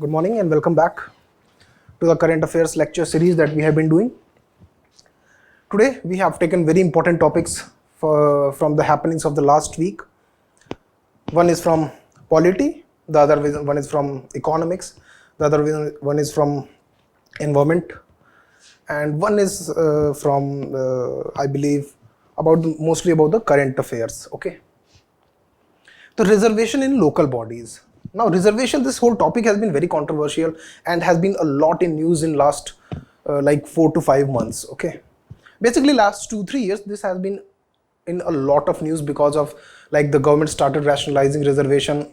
Good morning and welcome back to the current affairs lecture series that we have been doing. Today we have taken very important topics from the happenings of the last week. One is from polity, the other one is from economics, the other one is from environment, and one is from I believe mostly about the current affairs. Okay. The reservation in local bodies. Now reservation, this whole topic has been very controversial and has been a lot in news in last like 4 to 5 months. Okay, basically last 2-3 years this has been in a lot of news because of like the government started rationalizing reservation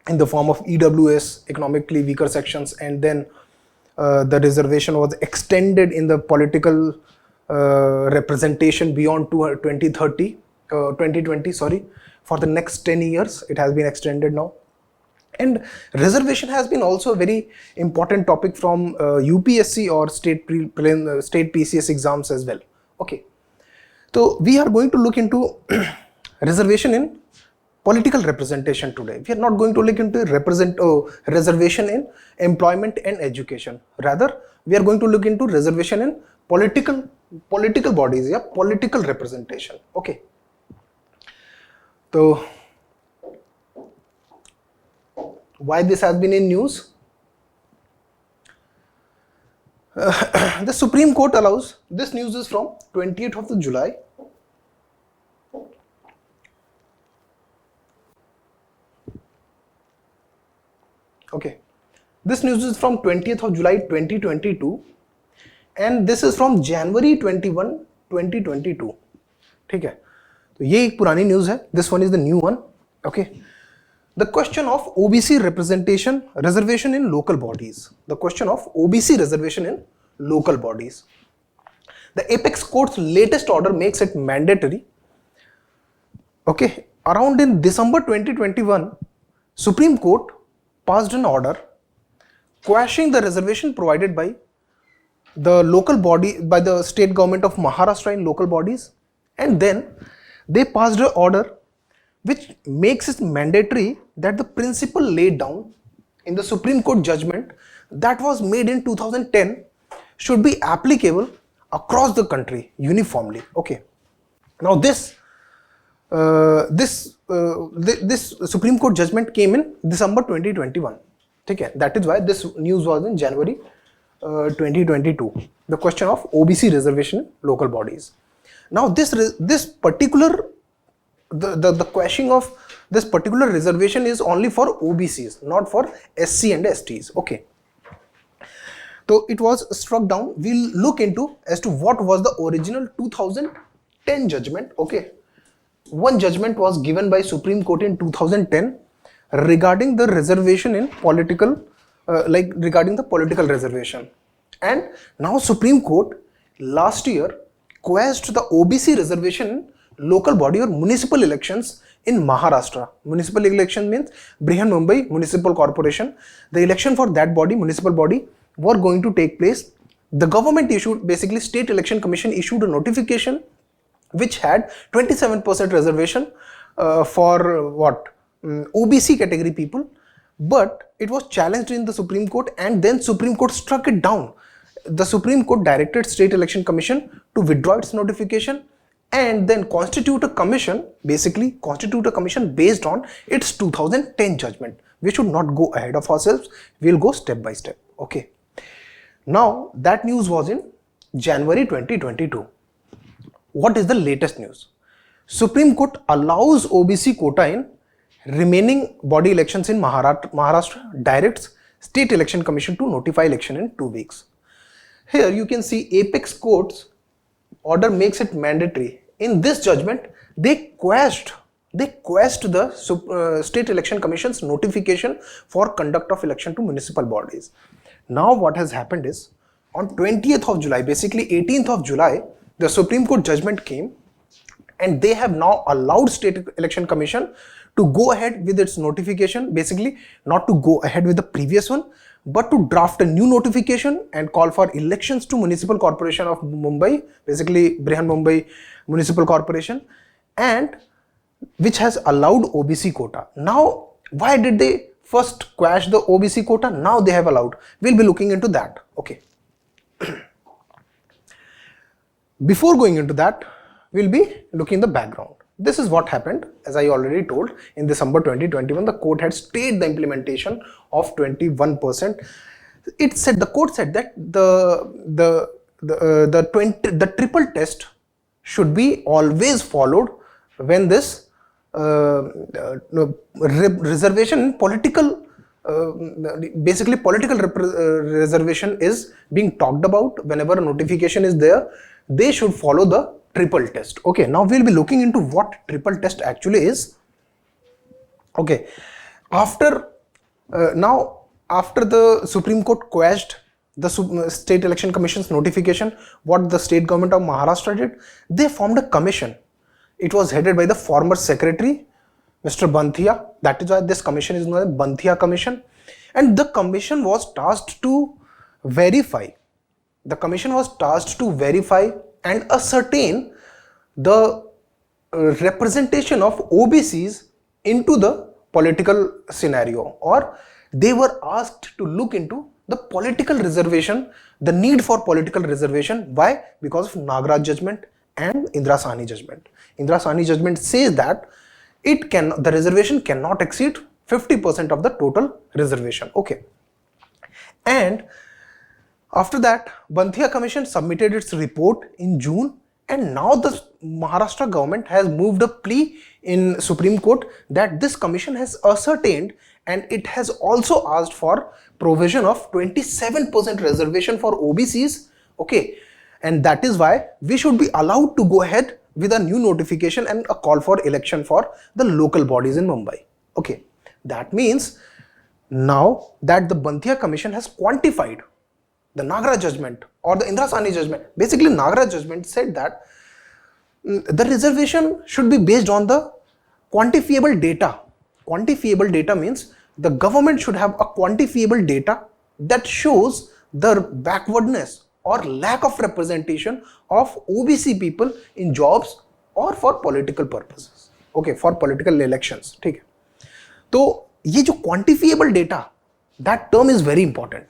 in the form of EWS, economically weaker sections, and then the reservation was extended in the political representation beyond 2020 sorry, for the next 10 years. It has been extended now. And reservation has been also a very important topic from UPSC or state PCS exams as well. Okay, so we are going to look into reservation in political representation today. We are not going to look into reservation in employment and education. Rather, we are going to look into reservation in political bodies, yeah, political representation. Okay, so why this has been in news? The Supreme Court allows, this news is from 20th of July. Okay, this news is from 20th of July 2022 and this is from January 21, 2022. ठीक है, तो ये एक पुरानी news है. This one is the new one. Okay. The question of OBC reservation in local bodies. The question of OBC reservation in local bodies. The Apex Court's latest order makes it mandatory. Okay, around in December 2021, Supreme Court passed an order quashing the reservation provided by the local body, by the state government of Maharashtra in local bodies, and then they passed an order which makes it mandatory that the principle laid down in the Supreme Court judgment that was made in 2010 should be applicable across the country uniformly. Okay. Now this Supreme Court judgment came in December 2021. Okay. That is why this news was in January 2022. The question of OBC reservation in local bodies. Now this particular the quashing of this particular reservation is only for OBCs, not for SC and STs. Okay, so it was struck down. We'll look into as to what was the original 2010 judgment. Okay, one judgment was given by Supreme Court in 2010 regarding the reservation in political regarding the political reservation, and now Supreme Court last year quashed the OBC reservation in local body or municipal elections in Maharashtra. Municipal election means Brihan Mumbai Municipal Corporation. The election for that body, municipal body, were going to take place. The government issued, basically State Election Commission issued a notification which had 27% reservation for what? OBC category people, but it was challenged in the Supreme Court and then Supreme Court struck it down. The Supreme Court directed State Election Commission to withdraw its notification and then constitute a commission, basically constitute a commission based on its 2010 judgment. We should not go ahead of ourselves. We'll go step by step. Okay. Now that news was in January 2022. What is the latest news? Supreme Court allows OBC quota in remaining body elections in Maharashtra, directs State Election Commission to notify election in 2 weeks. Here you can see Apex Court's order makes it mandatory. In this judgment, they quashed the State Election Commission's notification for conduct of election to municipal bodies. Now what has happened is, on 20th of July, basically 18th of July, the Supreme Court judgment came and they have now allowed State Election Commission to go ahead with its notification, basically not to go ahead with the previous one, but to draft a new notification and call for elections to Municipal Corporation of Mumbai, basically Brihan Mumbai Municipal Corporation, and which has allowed OBC quota. Now, why did they first quashed the OBC quota, now they have allowed. We'll be looking into that. Okay. Before going into that, we'll be looking the background. This is what happened. As I already told, in December 2021, the court had stayed the implementation of 21%. The court said that the triple test should be always followed when this reservation, political basically political reservation is being talked about. Whenever a notification is there, they should follow the triple test. Okay, now we'll be looking into what triple test actually is. Okay, after the Supreme Court quashed the State Election Commission's notification, what the state government of Maharashtra did, they formed a commission. It was headed by the former secretary, Mr. Banthia. That is why this commission is known as Banthia Commission. And the commission was tasked to verify. The commission was tasked to verify and ascertain the representation of OBCs into the political scenario, or they were asked to look into the political reservation, the need for political reservation. Why? Because of Nagraj judgment and Indira Sahni judgment. Indira Sahni judgment says that the reservation cannot exceed 50% of the total reservation. Okay. And after that, Banthia Commission submitted its report in June, and now the Maharashtra government has moved a plea in Supreme Court that this commission has ascertained, and it has also asked for provision of 27% reservation for OBCs. Okay, and that is why we should be allowed to go ahead with a new notification and a call for election for the local bodies in Mumbai. Okay, that means now that the Banthia Commission has quantified the Nagraj judgment or the Indira Sahni judgment. Basically, Nagraj judgment said that the reservation should be based on the quantifiable data. Quantifiable data means the government should have a quantifiable data that shows the backwardness or lack of representation of OBC people in jobs or for political purposes. Okay, for political elections. ठीक है. तो ये जो quantifiable data, that term is very important.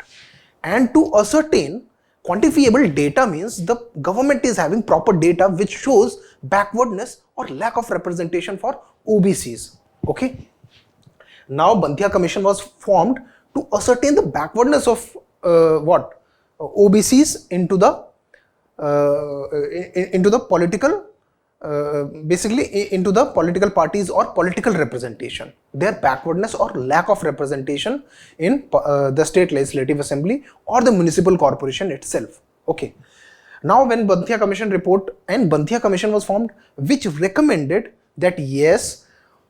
And to ascertain quantifiable data means the government is having proper data which shows backwardness or lack of representation for OBCs. Okay. Now Banthia Commission was formed to ascertain the backwardness of OBCs into the political, basically into the political parties or political representation, their backwardness or lack of representation in the state legislative assembly or the municipal corporation itself. Okay. Now when Banthia Commission report and Banthia Commission was formed, which recommended that yes,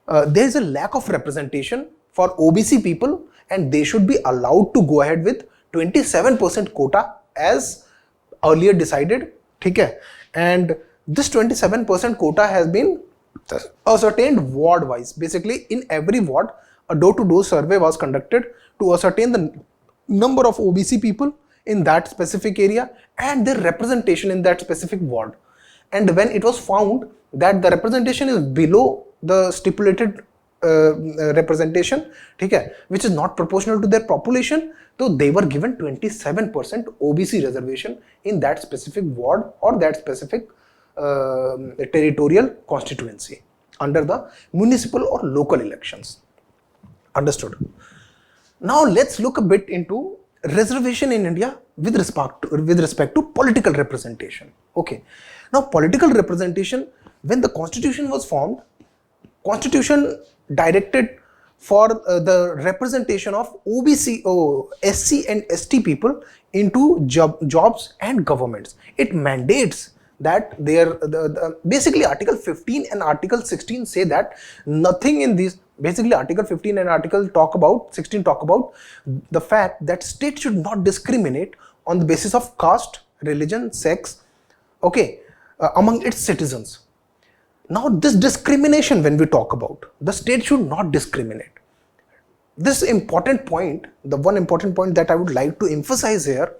there is a lack of representation for OBC people and they should be allowed to go ahead with 27% quota as earlier decided. Okay. And this 27% quota has been ascertained ward wise. Basically, in every ward, a door-to-door survey was conducted to ascertain the number of OBC people in that specific area and their representation in that specific ward. And when it was found that the representation is below the stipulated representation, okay, which is not proportional to their population, so they were given 27% OBC reservation in that specific ward or that specific territorial constituency under the municipal or local elections. Understood? Now let's look a bit into reservation in India with respect to political representation. Okay. Now political representation, when the constitution was formed, constitution directed for the representation of OBC, SC and ST people into jobs and governments. It mandates that basically Article 15 and Article 16 say that nothing in these, basically Article 15 and Article 16 talk about the fact that state should not discriminate on the basis of caste, religion, sex, okay, among its citizens. Now this discrimination, when we talk about, the state should not discriminate. This important point, the one important point that I would like to emphasize here,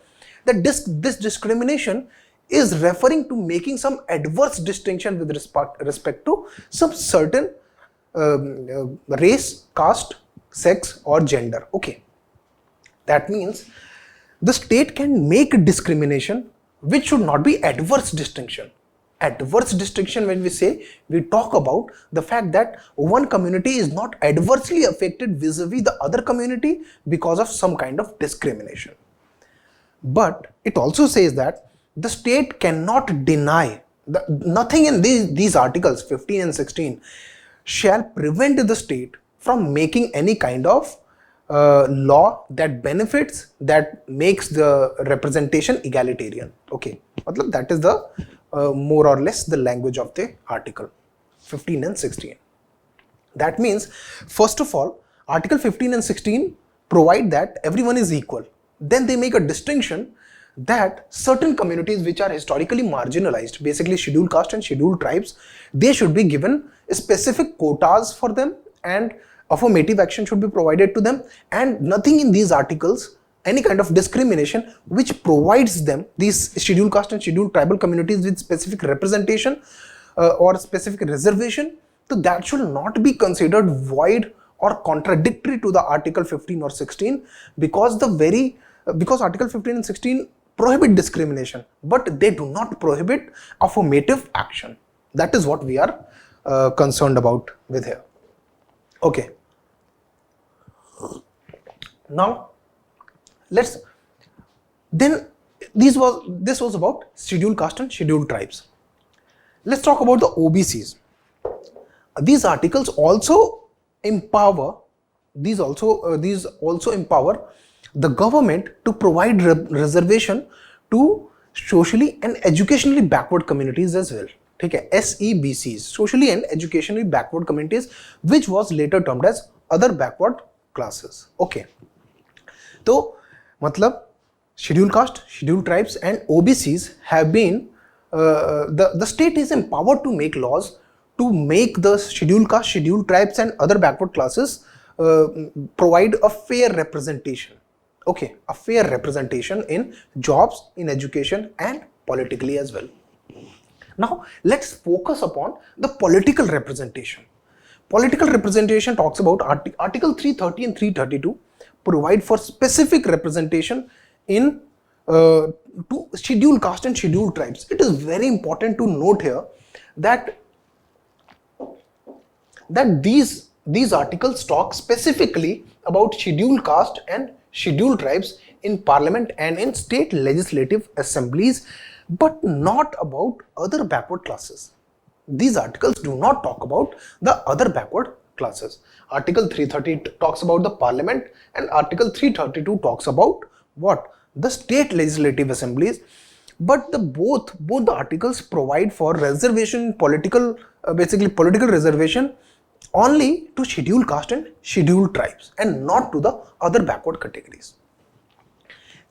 that this discrimination is referring to making some adverse distinction with respect to some certain race, caste sex or gender. Okay, that means the state can make discrimination which should not be adverse distinction. Adverse distinction, when we say, we talk about the fact that one community is not adversely affected vis-a-vis the other community because of some kind of discrimination. But it also says that the state cannot deny, nothing in these articles 15 and 16 shall prevent the state from making any kind of law that benefits, that makes the representation egalitarian. Okay, that is the more or less the language of the article 15 and 16. That means, first of all, article 15 and 16 provide that everyone is equal. Then they make a distinction that certain communities which are historically marginalized, basically scheduled caste and scheduled tribes, they should be given specific quotas for them and affirmative action should be provided to them, and nothing in these articles, any kind of discrimination which provides them, these scheduled caste and scheduled tribal communities, with specific representation or specific reservation, so that should not be considered void or contradictory to the article 15 or 16, because because article 15 and 16 prohibit discrimination, but they do not prohibit affirmative action. That is what we are concerned about with here. Okay. Now this was about scheduled caste and scheduled tribes. Let's talk about the OBCs. These articles also empower empower the government to provide reservation to socially and educationally backward communities as well. Okay, SEBCs, socially and educationally backward communities, which was later termed as other backward classes. Okay, so matlab scheduled caste, scheduled tribes and OBCs have been the state is empowered to make laws to make the scheduled caste, scheduled tribes and other backward classes provide a fair representation. Okay, a fair representation in jobs, in education and politically as well. Now let's focus upon the political representation. Political representation talks about article 330 and 332 provide for specific representation in to scheduled caste and scheduled tribes. It is very important to note here that these articles talk specifically about scheduled caste and scheduled tribes in parliament and in state legislative assemblies, but not about other backward classes. These articles do not talk about the other backward classes. Article 330 talks about the parliament and article 332 talks about what? The state legislative assemblies. But both the articles provide for reservation, political reservation only to scheduled caste and scheduled tribes and not to the other backward categories.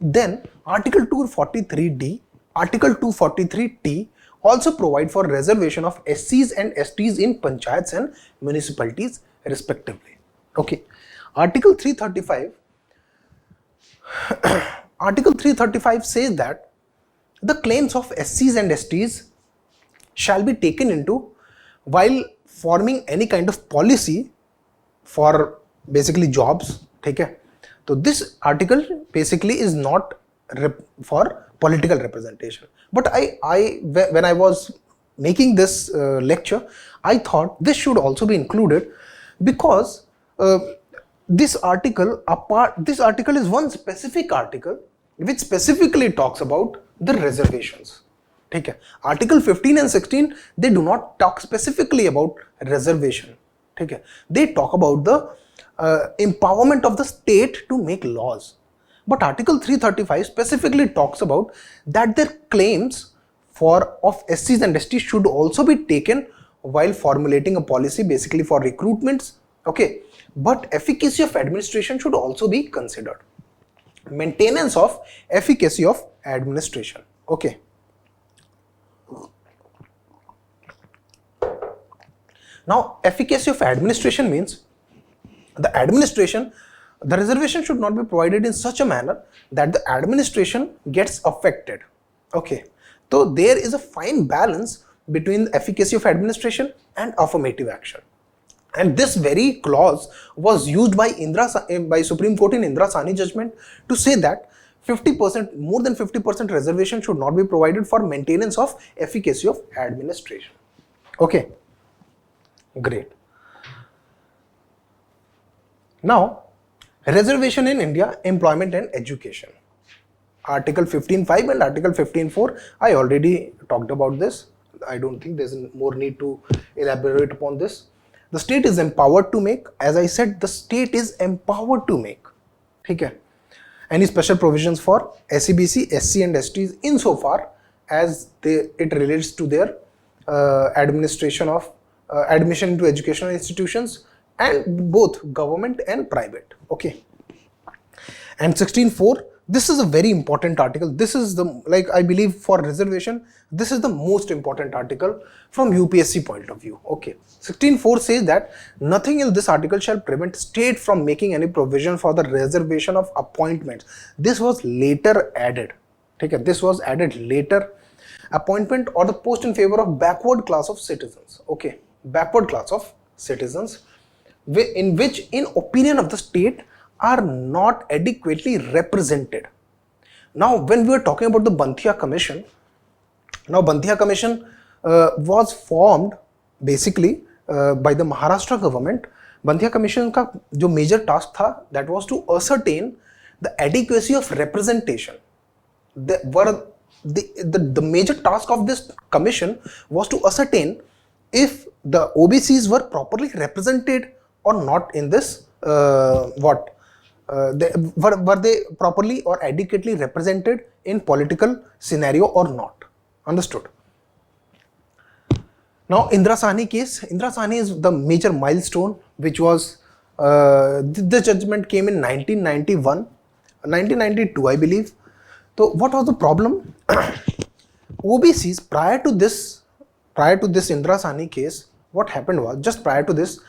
Then article 243D, article 243T also provide for reservation of SCs and STs in panchayats and municipalities respectively. Okay, article 335 article 335 says that the claims of SCs and STs shall be taken into while forming any kind of policy for basically jobs. Okay, so this article basically is not for political representation. But when I was making this lecture, I thought this should also be included because this article is one specific article which specifically talks about the reservations. Okay. Article 15 and 16, they do not talk specifically about reservation. Okay. They talk about the empowerment of the state to make laws. But article 335 specifically talks about that their claims of SCs and STs should also be taken while formulating a policy basically for recruitments. Okay, but efficacy of administration should also be considered. Maintenance of efficacy of administration. Okay. Now, efficacy of administration means the reservation should not be provided in such a manner that the administration gets affected. Okay, so there is a fine balance between the efficacy of administration and affirmative action. And this very clause was used by Supreme Court in Indira Sahni judgment to say that 50%, more than 50% reservation should not be provided for maintenance of efficacy of administration. Okay, great. Now, reservation in India, employment and education. Article 15.5 and Article 15.4, I already talked about this. I don't think there's more need to elaborate upon this. The state is empowered to make, as I said, the state is empowered to make. Okay. Any special provisions for SEBC, SC and STs insofar as it relates to their administration of admission into educational institutions, and both government and private. Okay. And 16.4, this is a very important article. This is the, like, I believe for reservation, this is the most important article from UPSC point of view. Okay. 16.4 says that nothing in this article shall prevent state from making any provision for the reservation of appointments. This was later added. Okay. This was added later. Appointment or the post in favor of backward class of citizens. Okay. Backward class of citizens, in which, in opinion of the state, are not adequately represented. Now, when we are talking about the Banthia Commission, now Banthia Commission was formed basically by the Maharashtra government. Banthia Commission का जो major task था, that was to ascertain the adequacy of representation. The major task of this commission was to ascertain if the OBCs were properly represented or not in this were they properly or adequately represented in political scenario or not. Understood? Now, Indira Sahni case. Indira Sahni is the major milestone, which was the judgment came in 1992, I believe. So, what was the problem? OBCs prior to this Indira Sahni case, what happened was, just prior to this,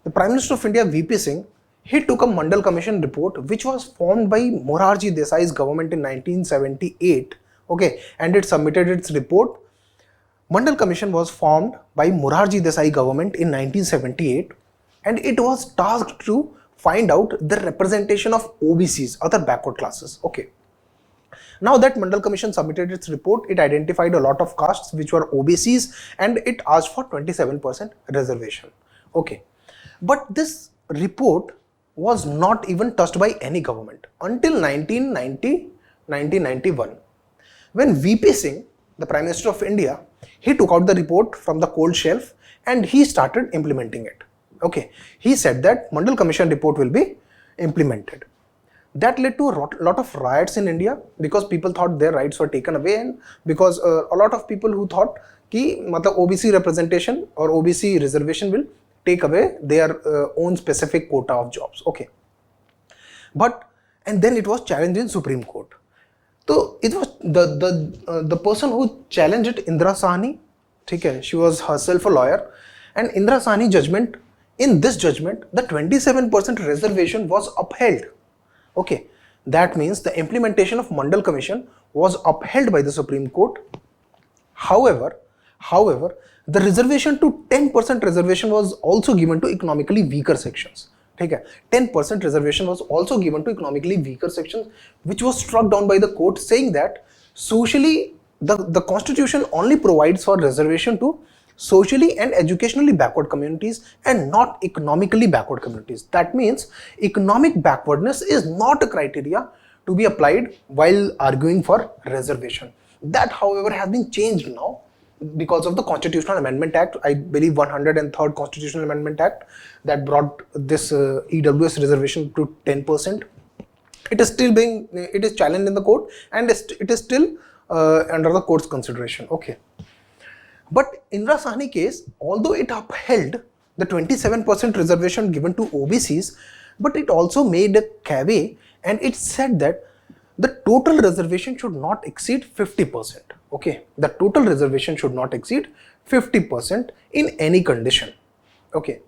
the Prime Minister of India, VP Singh, he took a Mandal Commission report which was formed by Morarji Desai's government in 1978. Okay, and it submitted its report. Mandal Commission was formed by Morarji Desai government in 1978, and it was tasked to find out the representation of OBCs, other backward classes. Okay. Now that Mandal Commission submitted its report, it identified a lot of castes which were OBCs, and it asked for 27% reservation. Okay. But this report was not even touched by any government until 1991. When VP Singh, the Prime Minister of India, he took out the report from the cold shelf and he started implementing it. Okay. He said that Mandal Commission report will be implemented. That led to a lot of riots in India because people thought their rights were taken away, and because a lot of people who thought कि मतलब OBC representation or OBC reservation will take away their own specific quota of jobs. Okay. But, and then it was challenged in Supreme Court. So it was the person who challenged it, Indira Sahni, okay, she was herself a lawyer, and Indira Sahni judgment, in this judgment, the 27% reservation was upheld. Okay, that means the implementation of Mandal Commission was upheld by the Supreme Court. However, the reservation to 10% reservation was also given to economically weaker sections. Okay, 10% reservation was also given to economically weaker sections, which was struck down by the court, saying that socially the constitution only provides for reservation to socially and educationally backward communities and not economically backward communities. That means economic backwardness is not a criteria to be applied while arguing for reservation. That, however, has been changed now because of the Constitutional Amendment Act, I believe 103rd Constitutional Amendment Act, that brought this EWS reservation to 10%. It is still it is challenged in the court, and it is still under the court's consideration. Okay. But in Indira Sahni case, although it upheld the 27% reservation given to OBCs, but it also made a caveat, and it said that the total reservation should not exceed 50%. Okay, the total reservation should not exceed 50% in any condition. Okay,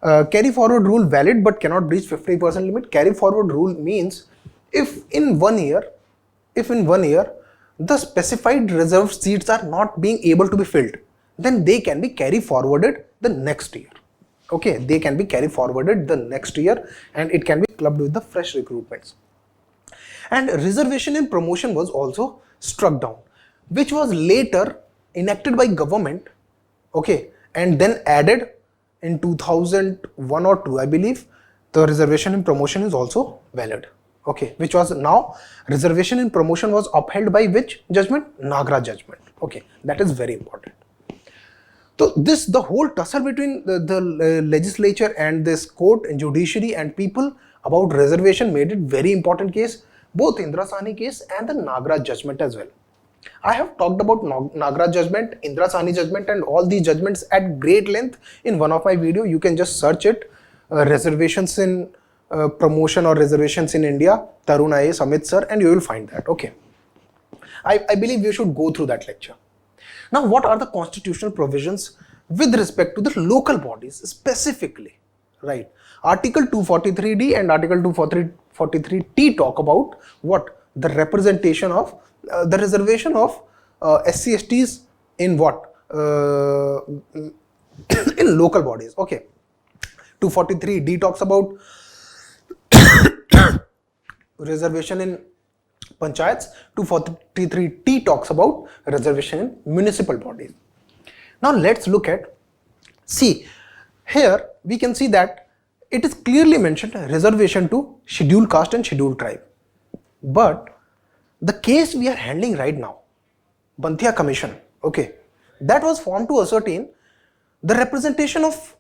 carry forward rule valid but cannot breach 50% limit. Carry forward rule means if in 1 year the specified reserved seats are not being able to be filled, then they can be carry forwarded the next year. Okay, they can be carried forwarded the next year and it can be clubbed with the fresh recruitments. And reservation in promotion was also struck down, which was later enacted by government, okay, and then added in 2001 or 2, I believe. The reservation in promotion is also valid, okay, which was now reservation in promotion was upheld by which judgment? Nagra judgment. Okay, that is very important. So this, the whole tussle between the legislature and this court and judiciary and people about reservation made it very important case, both Indira Sahni case and the Nagra judgment as well. I have talked about Nagra judgment, Indira Sahni judgment and all these judgments at great length in one of my video. You can just search it, reservations in promotion or reservations in India, Tarun IAS, Amit sir, and you will find that. Okay. I believe you should go through that lecture. Now, what are the constitutional provisions with respect to the local bodies specifically, right? Article 243D and Article 243T talk about what? The representation of, the reservation of SC, STs in what? In local bodies, okay. 243D talks about reservation in panchayats. 243T talks about reservation in municipal bodies. Now let's look at, see, here we can see that it is clearly mentioned reservation to scheduled caste and scheduled tribe. But the case we are handling right now, Banthia Commission, okay, that was formed to ascertain the representation of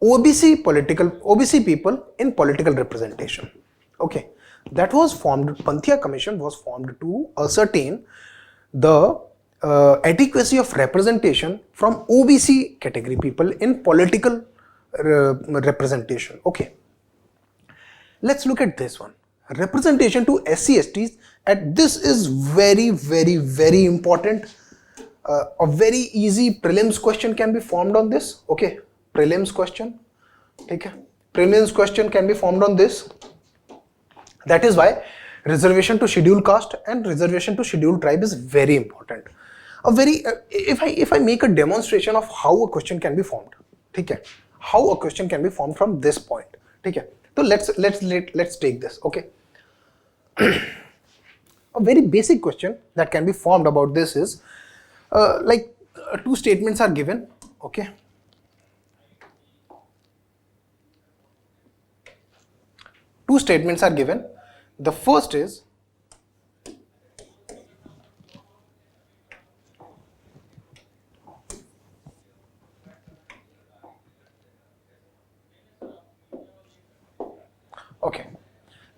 OBC people in political representation, okay. That was formed, Banthia Commission was formed to ascertain the adequacy of representation from OBC category people in political representation. Okay, let's look at this one. Representation to SC, STs, and this is very important. A very easy prelims question can be formed on this. Okay, prelims question. Okay, prelims question can be formed on this. That is why reservation to scheduled caste and reservation to scheduled tribe is very important. If I make a demonstration of how a question can be formed, okay, how a question can be formed from this point, okay. So let's take this, okay. A very basic question that can be formed about this is like two statements are given, okay. Two statements are given. The first is okay.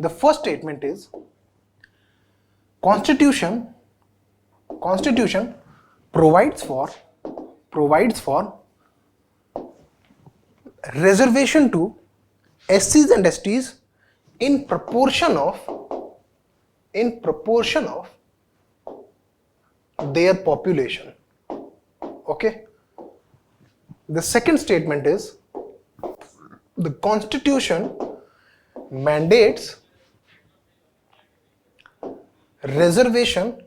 The first statement is Constitution provides for reservation to SCs and STs in proportion of their population, okay. The second statement is the Constitution mandates reservation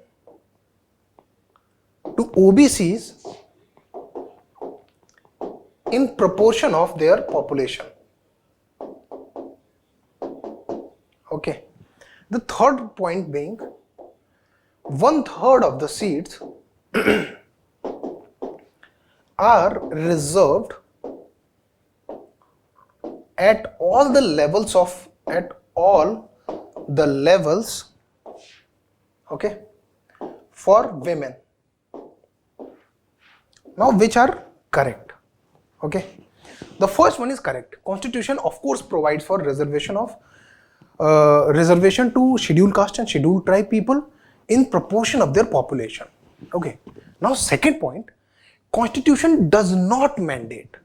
to OBCs in proportion of their population, okay. The third point being 1/3 of the seats are reserved at all the levels, okay, for women. Now, which are correct? Okay, the first one is correct. Constitution of course provides for reservation to scheduled caste and scheduled tribe people in proportion of their population. Okay. Now, second point, Constitution does not mandate.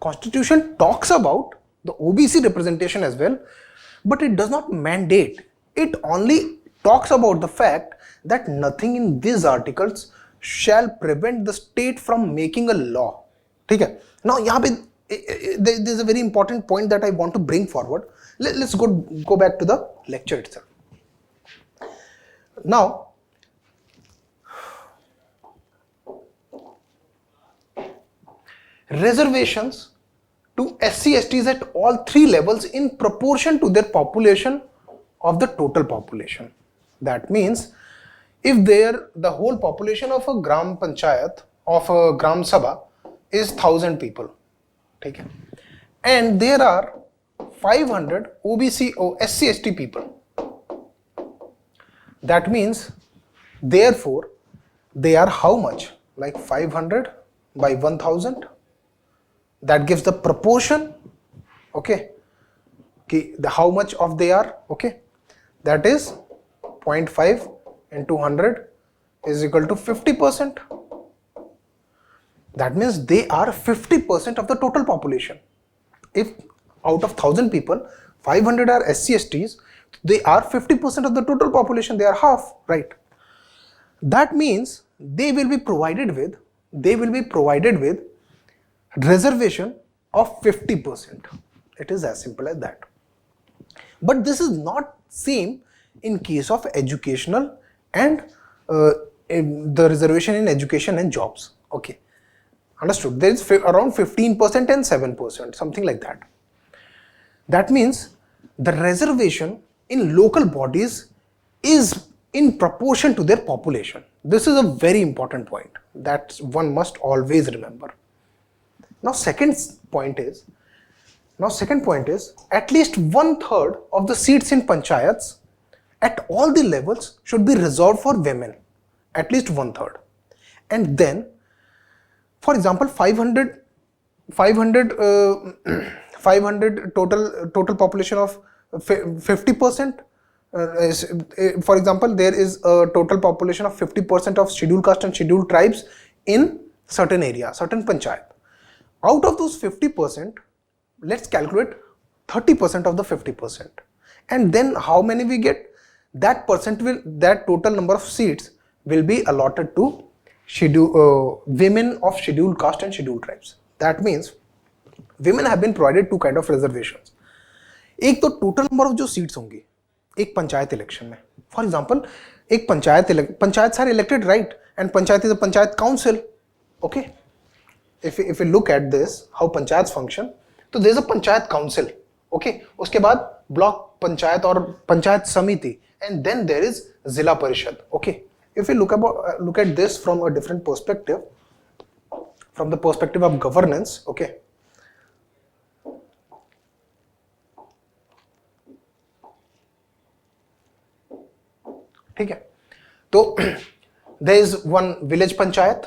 Constitution talks about the OBC representation as well, but it does not mandate. It only talks about the fact that nothing in these articles shall prevent the state from making a law. Okay. Now, there is a very important point that I want to bring forward. Let's go back to the lecture itself. Now, reservations to SC/STs at all three levels in proportion to their population of the total population. That means if the whole population of a gram panchayat, of a gram sabha is 1000 people, okay, and there are 500 OBC or SC/ST people, that means therefore they are how much? Like 500 by 1000, that gives the proportion, okay, how much of they are, okay, that is 0.5 into 100 is equal to 50%. That means they are 50% of the total population. If out of 1000 people 500 are SC/STs, they are 50% of the total population, they are half, right? That means they will be provided with reservation of 50%. It is as simple as that. But this is not same in case of educational and the reservation in education and jobs, okay, understood? There is around 15% and 7%, something like that. That means the reservation in local bodies is in proportion to their population. This is a very important point that one must always remember. Now second point is at least 1/3 of the seats in panchayats at all the levels should be reserved for women, at least 1/3. And then, for example, 500 total population of 50%. For example, there is a total population of 50% of scheduled caste and scheduled tribes in certain area, certain panchayat. Out of those 50%, let's calculate 30% of the 50%, and then how many we get? That total number of seats will be allotted to women of scheduled caste and scheduled tribes. That means women have been provided two kind of reservations. एक तो total number of जो seats होंगी एक panchayat election में. For example एक पंचायत सारे elected, right, and panchayat is a panchayat council, okay. if you look at this how panchayats function, तो there is a panchayat council, okay. उसके बाद ब्लॉक पंचायत और पंचायत समिति, and then there is जिला परिषद, okay. If we look at this from a different perspective, from the perspective of governance, okay, ठीक है. तो there is one village panchayat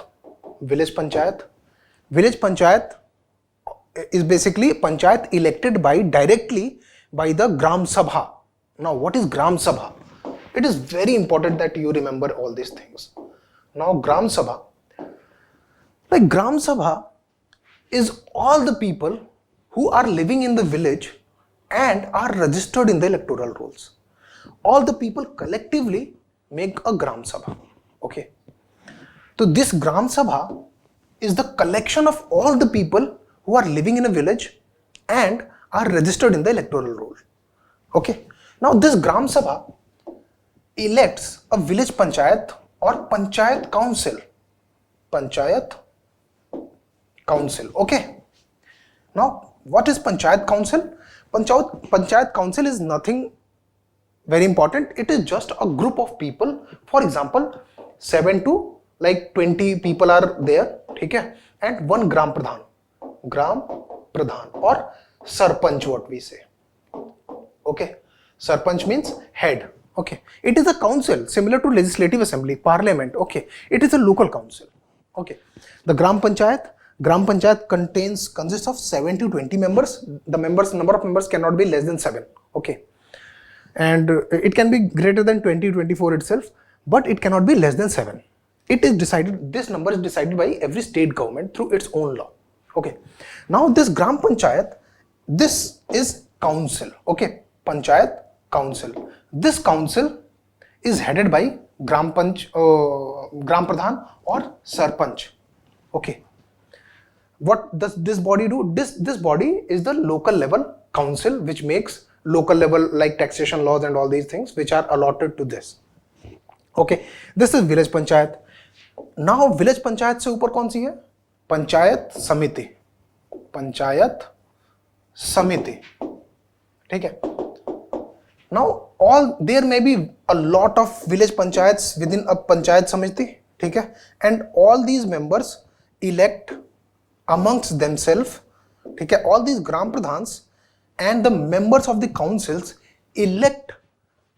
is basically panchayat elected directly by the gram sabha. Now what is gram sabha? It is very important that you remember all these things. Now gram sabha is all the people who are living in the village and are registered in the electoral rolls. All the people collectively make a gram sabha, okay. So this gram sabha is the collection of all the people who are living in a village and are registered in the electoral roll, okay. Now this gram sabha elects a village panchayat or panchayat council, okay. Now what is panchayat council? Panchayat council is nothing very important. It is just a group of people. For example, 7 to like 20 people are there, ठीक है, and one gram pradhan or sarpanch, what we say, okay. Sarpanch means head, okay. It is a council similar to legislative assembly, parliament, okay. It is a local council, okay. The gram panchayat consists of 7 to 20 members. The number of members cannot be less than 7, okay. And it can be greater than 20, 24 itself, but it cannot be less than 7. This number is decided by every state government through its own law, okay. Now this gram panchayat, this is council, okay, panchayat council. This council is headed by gram pradhan or sarpanch, okay. What does this body do? This body is the local level council which makes local level like taxation laws and all these things which are allotted to this, okay. This is village panchayat. Now village panchayat से ऊपर कौन सी है? Panchayat Samiti. ठीक है. Now there may be a lot of village panchayats within a panchayat samiti. ठीक है. And all these members elect amongst themselves. ठीक है. All these gram pradhans and the members of the councils elect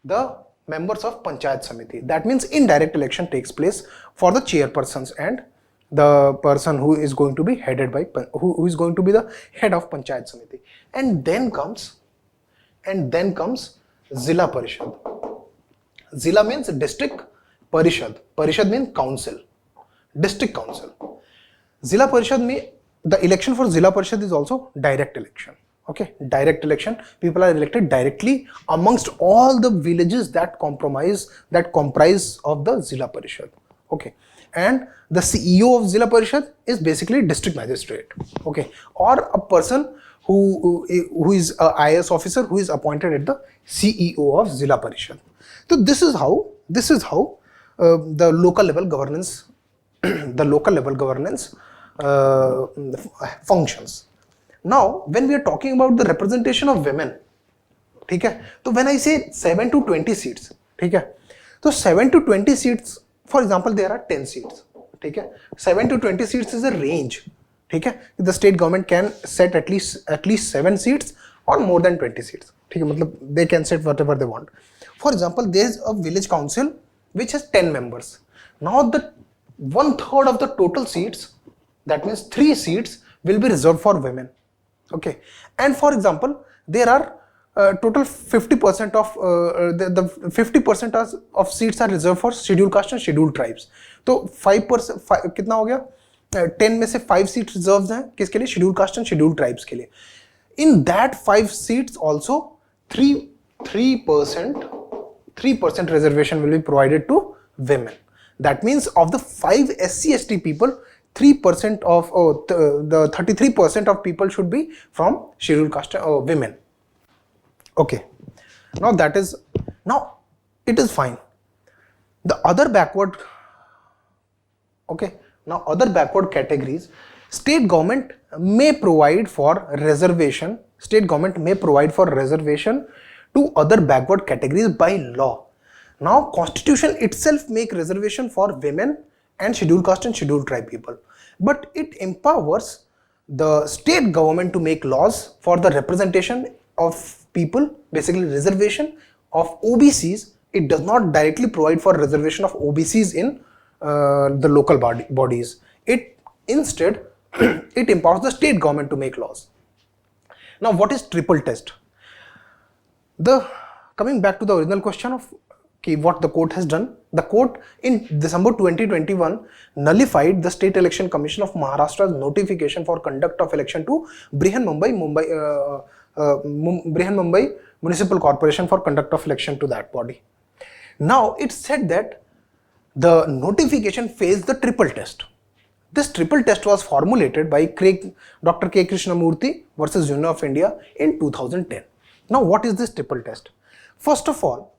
the members of panchayat samiti. That means indirect election takes place for the chairpersons and the person who is going to be headed by who is going to be the head of panchayat samiti. And then comes Zilla Parishad. Zilla means district, Parishad. Parishad means council, district council. Zilla Parishad mein, the election for Zilla Parishad is also direct election. Okay, direct election. People are elected directly amongst all the villages that comprise of the Zilla Parishad. Okay, and the CEO of Zilla Parishad is basically district magistrate. Okay, or a person who is a IAS officer who is appointed at the CEO of Zilla Parishad. So this is how the local level governance functions. Now when we are talking about the representation of women, ठीक है, तो when I say 7 to 20 seats, ठीक है, तो 7 to 20 seats, for example there are 10 seats, ठीक है, 7 to 20 seats is a range, ठीक है, the state government can set at least 7 seats or more than 20 seats, ठीक है, मतलब they can set whatever they want. For example, there is a village council which has 10 members. Now the 1/3 of the total seats, that means 3 seats, will be reserved for women. Okay, and for example, there are total 50% of the 50% of seats are reserved for scheduled caste and scheduled tribes. तो 5% कितना हो गया? 10 में से 5 seats reserved हैं किसके लिए? scheduled caste and scheduled tribes के लिए. In that 5 seats also 3% reservation will be provided to women. That means of the 5 SC/ST people, 3% of the 33% of people should be from scheduled caste women. Okay, now it is fine. The other backward, okay, now other backward categories, state government may provide for reservation. State government may provide for reservation to other backward categories by law. Now constitution itself make reservation for women and scheduled caste and scheduled tribe people, but it empowers the state government to make laws for the representation of people, basically reservation of OBCs. It does not directly provide for reservation of OBCs in the local bodies. It instead it empowers the state government to make laws. Now what is triple test? Coming back to the original question of what the court has done, the court in December 2021 nullified the State Election Commission of Maharashtra's notification for conduct of election to Mumbai Municipal Corporation for conduct of election to that body. Now it said that the notification fails the triple test. This triple test was formulated by Dr. K. Krishnamurthy versus Union of India in 2010. Now what is this triple test? First of all,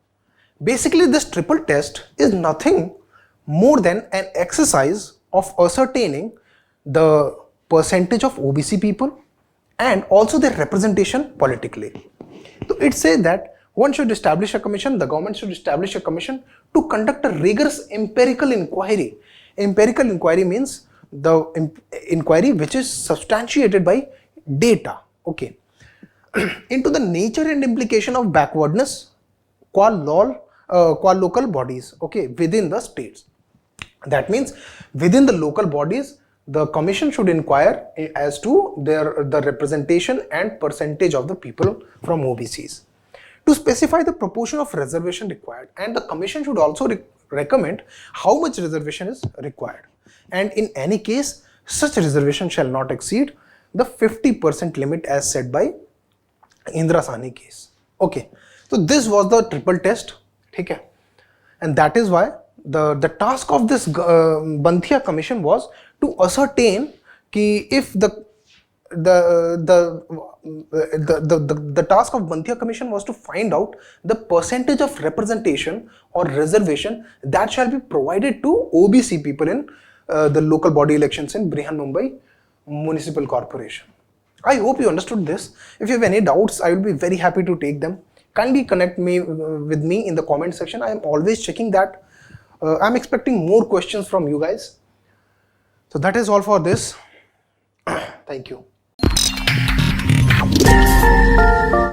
basically this triple test is nothing more than an exercise of ascertaining the percentage of OBC people and also their representation politically. So it says that one should establish a commission, the government should establish a commission to conduct a rigorous empirical inquiry. Empirical inquiry means the inquiry which is substantiated by data, okay, into the nature and implication of backwardness qua local bodies, okay, within the states. That means within the local bodies, the commission should inquire as to the representation and percentage of the people from OBCs to specify the proportion of reservation required, and the commission should also recommend how much reservation is required, and in any case such reservation shall not exceed the 50% limit as set by Indra Sahni case. Okay, so this was the triple test, okay, and that is why the task of this Banthia commission was to ascertain कि if the task of Banthia commission was to find out the percentage of representation or reservation that shall be provided to OBC people in the local body elections in Mumbai Municipal Corporation. I hope you understood this. If you have any doubts, I will be very happy to take them. Kindly connect me with me in the comment section. I am always checking that. I'm expecting more questions from you guys. So that is all for this. Thank you.